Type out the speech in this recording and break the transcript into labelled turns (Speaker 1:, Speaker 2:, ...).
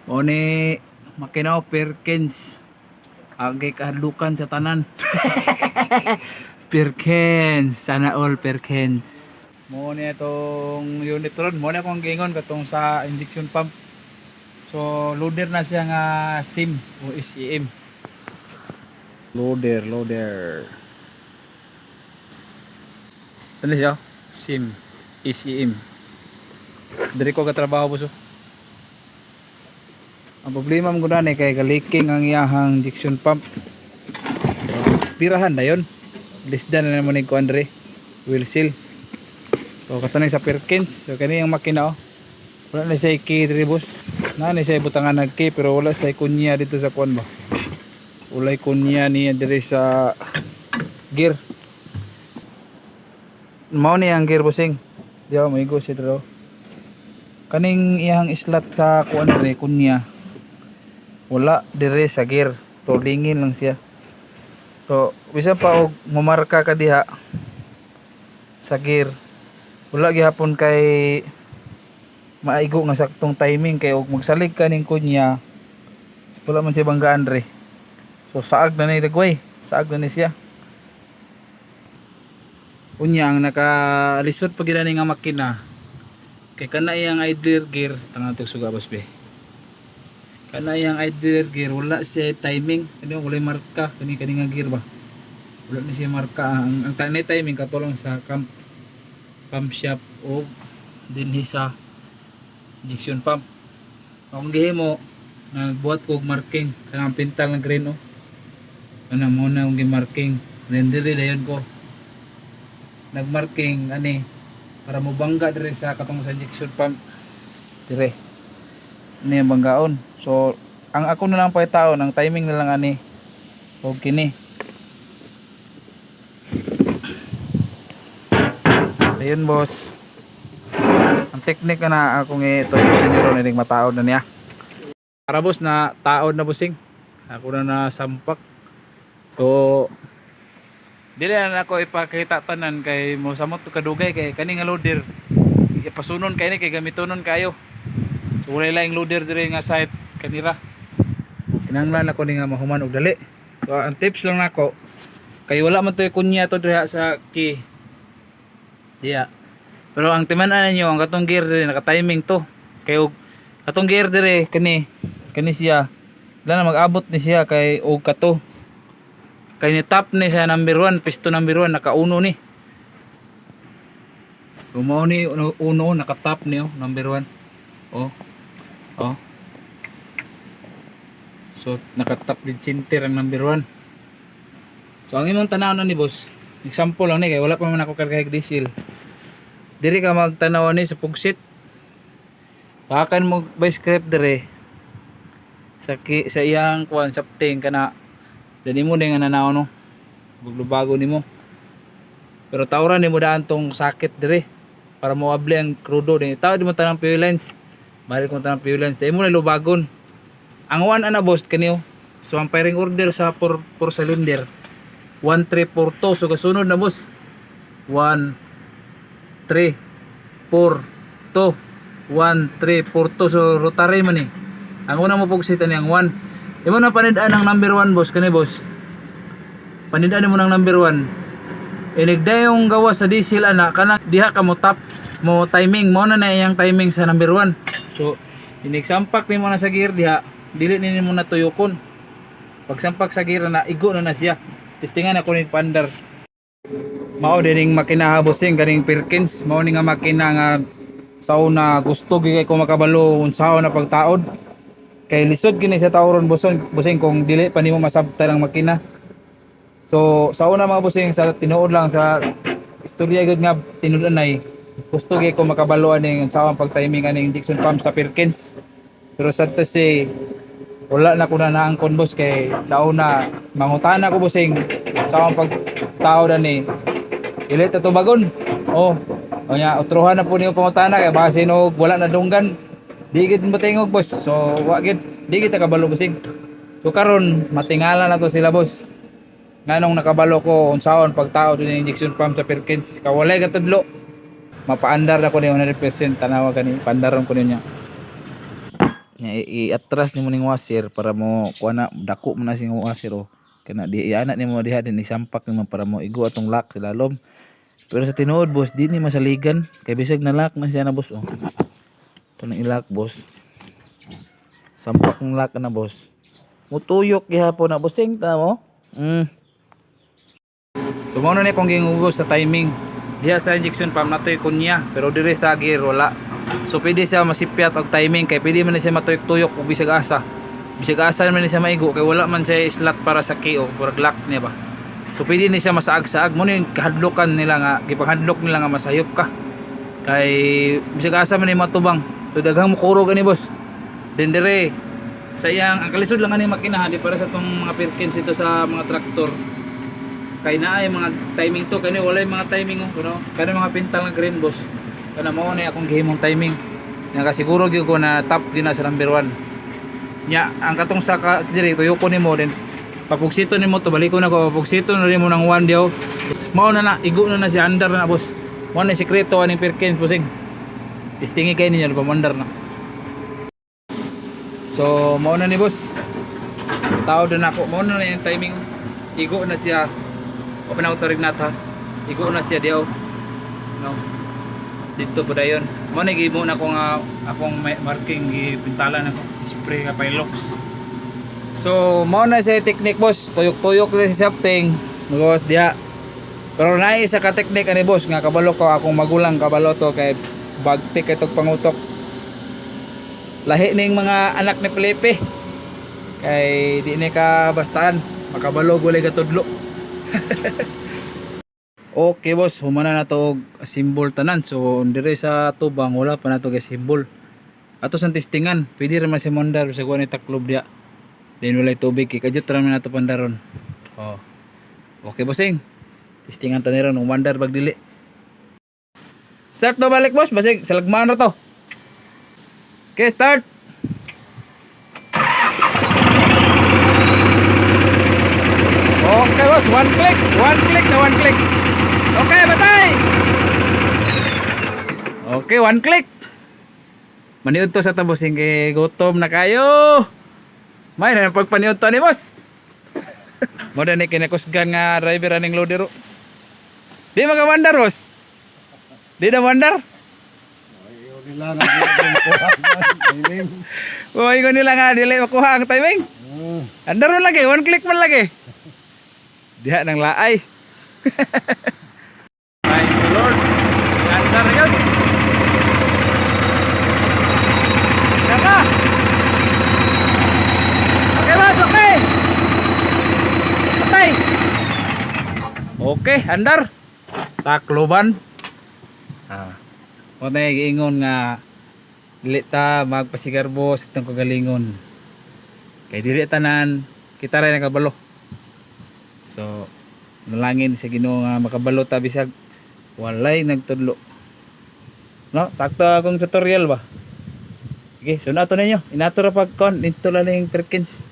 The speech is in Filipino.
Speaker 1: O ni makinaw Perkins. Agay kahadlukan sa tanan. Perkins, sana all Perkins. Mo ni itong unit ron, mo ni akong gingon katong sa injection pump. So loader na siya nga SIM o SEM. Loader. Ano siya? SIM, SEM. Diri ko katrabaho po so. Ang problema mo na ni kay leaking ang iyahang injection pump. Pirahan na yun. Lisdan na naman ko Andre. Wheel seal. So katanay sa Perkins. So kaniyang makina oh. Wala na siya key tribus. Na siya butangan nag key pero wala siya kunya dito sa kuan ba. Ulay kunya niya diri sa gear. Mao ni ang gear busing. Diyo mo igo si dro. Kaning iyang slot sa kuan diri kunya. Wala dire sa gear, so dingin lang siya. So bisan pa og mamarka ka diha sa gear, wala gihapon kay maigo nga saktong timing kay og magsalig ka ning kunya wala man siya banggaan re. So saag na ni dagway, saag na ni siya. Unya ang nakalisod pag gina nga makina kay kana iyang idler gear tanang tug suga bas be. Kana yang idler gear wala siya timing, ano wala marka kani nga gear ba. Wala ni siya marka ang tanay timing katulong sa pump shop o dinhi sa injection pump. Ang gihimo nagbuhat ko og marking kanang pintal ng green oh. Ano mo na ang marking then dili dayon ko nagmarking ani para mo bangga dire sa katong sa injection pump dire ni banggaon. So ang ako na lang taon ang timing na lang ani og kini. Ayun boss. Ang technique na akong ito siniro na ning mataod na niya. Para boss na taod na busing. Ako na nasampak. So dili na ako ipakita tanan kay mo samot kadugay kay kani nga loader. Ipasunon kay ni kay gamitonon kayo. So wala laing loader dire nga site kanira. Kinahanglan ako ni nga mahuman og dali. So ang tips lang nako kay wala man to kunya to diha sa key. Diya. Pero ang timan-an ninyo ang katong gear dire naka-timing to. Kay og katong gear dire kani siya. Wala na mag-abot ni siya kay og kato. Kay ni top ni siya number 1, piston number 1 naka-uno ni. Gumaw ni uno naka-top ni oh, number 1. Oh. Oh. So naka-top din center ang number 1. So ang imong tanaw ni boss, example lang ni kay wala pa man ako karga diesel. Diri ka magtanaw ni sa pugsit. Pakan mo by script dire sa iyang kuan sapting kana dani mo nga nanaw no. Buglubago nimo. Pero tawran nimo daan tong sakit dire para mo able ang krudo din. Taw di mo tanang fuel lines. Balik mo tanang fuel lines. Dai mo na lubagon. Ang one ana boss kaniyo. So ang firing order sa 4 cylinder 1342 so kasunod na boss 1 3 4 2 1 3 4 2 so rotary man eh. Ang una mo pugsitan yang 1. Imo na panidaan ang number 1 boss kani boss. Panidaan mo ng number 1. Inigday yung gawa sa diesel ana kana diha ka mo tap mo timing mo na iyang timing sa number 1. So inigsampak nimo na sa gear diha dili nimo na tuyokon. Pag sampak sa gear na igo na siya. Testingan ako ni pandar. Mao dining makina busing kaning Perkins mao ni nga makina nga sauna gusto gyud ko makabalo unsaon na pagtaod kay lisod kini sa tawron busing kung dili pa nimo masabtan ang makina. So sauna mga busing sa tinuod lang sa istorya gyud nga tinud-an ay gusto gyud ko makabalo aning unsaon pagtiming aning injection pump sa Perkins. Pero sad to say wala na ko na naangkon boss kay sauna mangutana ko busing saon pagtaod ani dili ta tubagon. Oh, nya utrohan na po niyo pangutana kay base no wala na dunggan. Di gid mo tingog boss. So wa gid di kita kabalo busing. So karon matingala na to sila boss. Nganong nakabalo ko unsaon pagtaod ni injection pump sa Perkins. Kawalay ka tudlo. Mapaandar na ko ni 100% tanawa kani pandaron ko niya. I-atras nimo ning washer para mo kuha na dako mo na sing washer o kana di iana nimo diha din isampak nimo para mo igo atong lock sa lalom. Pero sa tinuod boss, di ni masaligan kay bisag na lock na siya na boss oh. Ito na i-lock boss. Sampak ng lock na boss. Mutuyok gihapon na bossing ta mo. So mo na ni kung gingugos sa timing. Diha sa injection pump natoy kunya pero dire sa gear wala. So pwede siya masipyat og timing kay pwede man siya matuyok-tuyok ug bisag asa. Bisag asa man siya maigo kay wala man siya slot para sa key o para lock niya ba. So pwede ni siya masaag-saag mo ni kahadlokan nila nga gipaghadlok nila nga masayop ka. Kay bisag asa man ni matubang. So daghang mukuro gani boss. Then dire sayang ang kalisod lang ani makina di para sa tong mga Perkins dito sa mga traktor. Kay naay mga timing to kani wala mga timing no. Kani mga pintal nga green boss. Kana mao na akong gihimong timing. Nga kasiguro gyud ko na top din na sa number 1. Nya ang katong sa dire tuyoko nimo din papugsito nimo to balik ko na ko papugsito na nimo nang 1 diaw. Mao na igo na si under na boss. Mao na sikreto aning Perkins bossing. Tistingi kay ninyo pamandar na. So mao na ni boss. Tao din ako mao na yung timing. Igo na siya. Open auto rignat ha. Igo na siya diaw. No. Dito po dayon. Mao na gimo na ko nga akong marking gipintalan ako. Spray nga Pilox. So mao na siya technique boss. Tuyok-tuyok na si shafting. Magawas diha. Pero naay isa ka technique ani boss nga kabalo ko akong magulang kabalo to kay bagtik itong pangutok. Lahi ning mga anak ni Felipe. Kay di ni ka bastaan. Makabalo gulay katudlo. Okay boss, humana na to og symbol tanan. So dire sa tubang wala pa na to guys symbol. Ato sa testingan, pwede ra man si mondar sa kuha ni taklob dia. Then walay tubig kay kadyo ra man nato pandaron. Oh. Okay bossing. Testingan taniron ug mandar bag dili. Start no balik boss, basig salagman ra to. Okay, start. Okay boss, one click na one click. Okay, batay. Okay, one click. Maniud to sa tabosing kay gutom na kayo. May na pagpaniud to ni boss. Mo na ni kinakusgan nga driver aning loader. Di magawandar boss. Di na wandar.
Speaker 2: Nila na timing.
Speaker 1: Buhay ko nila nga dili makuha ang timing. Andar mo lagi, one click man lagi. Diha nang laay. Thank you Lord. Answer yun. Tama. Okay boss, okay. Okay. Okay, andar. Takloban. O na giingon nga dili ta magpasigarbo sa itong kagalingon. Kay dili tanan kita ray nakabalo. So nalangin sa Ginoo nga makabalo ta bisag walay nagtudlo. No, sakto akong tutorial ba. Sige, so nato ninyo. Inato ra pag kon dito lang ning Perkins.